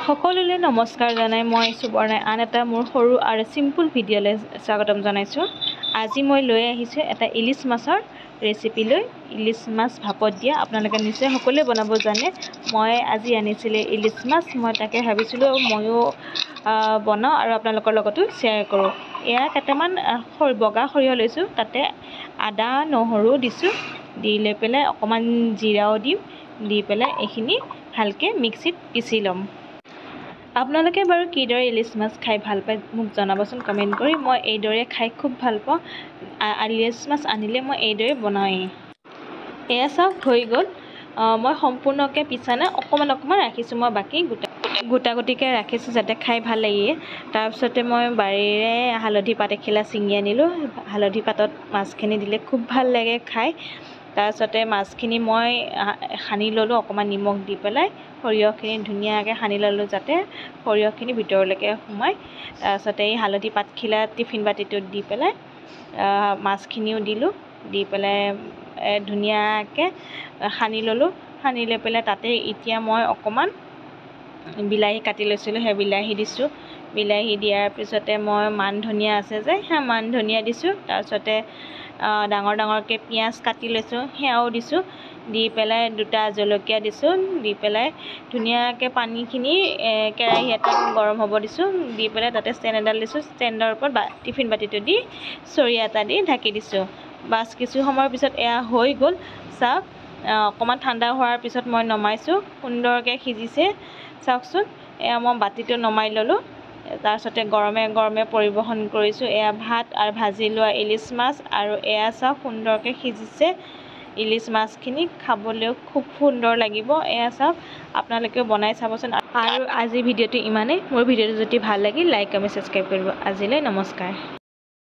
সকলোলে নমস্কাৰ জনাই মই সুবৰ্ণাই আন এটা মোৰ সৰু আৰু সিম্পল ভিডিঅ'লৈ স্বাগতম জনাইছোঁ। আজি মই লৈ আহিছোঁ এটা ইলিছ মাছৰ ৰেচিপি লৈ। ইলিছ মাছ ভাপত দিয়া আপোনালোকে নিশ্চয় সকলোৱে বনাব জানে। মই আজি আনিছিলোঁ ইলিছ মাছ, মই তাকে ভাবিছিলোঁ ময়ো বনাওঁ আৰু আপোনালোকৰ লগতো শ্বেয়াৰ কৰোঁ। এয়া কেইটামান বগা সৰিয়হ লৈছোঁ, তাতে আদা নহৰু দিছোঁ, দি লৈ পেলাই অকণমান জিৰাও দিম, দি পেলাই এইখিনি ভালকৈ মিক্সিত পিচি ল'ম। আপোনালোকে বাৰু কিদৰে ইলিছ মাছ খাই ভাল পায় মোক জনাবচোন কমেণ্ট কৰি। মই এইদৰে খাই খুব ভাল পাওঁ। ইলিছ মাছ আনিলে মই এইদৰে বনাওঁৱেই। এয়া চাওক হৈ গ'ল। মই সম্পূৰ্ণকৈ পিছা নাই, অকণমান ৰাখিছোঁ, মই বাকী গোটা গুটিকৈ ৰাখিছোঁ যাতে খাই ভাল লাগে। তাৰপিছতে মই বাৰীৰে হালধি পাত এখিলা ছিঙি আনিলোঁ। হালধি পাতত মাছখিনি দিলে খুব ভাল লাগে খাই। তাৰপিছতে মাছখিনি মই সানি ল'লোঁ অকণমান নিমখ দি পেলাই। সৰিয়হখিনি ধুনীয়াকৈ সানি ল'লোঁ যাতে সৰিয়হখিনি ভিতৰলৈকে সোমায়। তাৰপিছতে এই হালধি পাতখিলা টিফিন বাতিটোত দি পেলাই মাছখিনিও দিলোঁ, দি পেলাই ধুনীয়াকৈ সানি ল'লোঁ। সানি লৈ পেলাই তাতে এতিয়া মই অকণমান বিলাহী কাটি লৈছিলোঁ, সেই বিলাহী দিছোঁ। বিলাহী দিয়াৰ পিছতে মই মান ধনিয়া আছে যে সেই মান ধনিয়া দিছোঁ। তাৰপিছতে ডাঙৰকৈ পিঁয়াজ কাটি লৈছোঁ, সেয়াও দিছোঁ। দি পেলাই দুটা জলকীয়া দিছোঁ, দি পেলাই ধুনীয়াকৈ পানীখিনি কেৰাহী এটাত গৰম হ'ব দিছোঁ। দি পেলাই তাতে ষ্টেণ্ড এডাল দিছোঁ, ষ্টেণ্ডৰ ওপৰত টিফিন বাতিটো দি চৰিয়া এটা দি ঢাকি দিছোঁ। বাছ কিছু সময়ৰ পিছত এয়া হৈ গ'ল। চাওক অকণমান ঠাণ্ডা হোৱাৰ পিছত মই নমাইছোঁ, সুন্দৰকৈ সিজিছে চাওকচোন। এয়া মই বাতিটো নমাই ল'লোঁ। তাৰপিছতে গৰমে গৰমে পৰিৱেশন কৰিছোঁ। এয়া ভাত আৰু ভাজি লোৱা ইলিছ মাছ, আৰু এয়া চাওক সুন্দৰকৈ সিজিছে ইলিছ মাছখিনি, খাবলৈও খুব সুন্দৰ লাগিব। এয়া চাওক আপোনালোকেও বনাই চাবচোন। আৰু আজি ভিডিঅ'টো ইমানেই। মোৰ ভিডিঅ'টো যদি ভাল লাগিল লাইক কমেণ্ট ছাবস্ক্ৰাইব কৰিব। আজিলৈ নমস্কাৰ।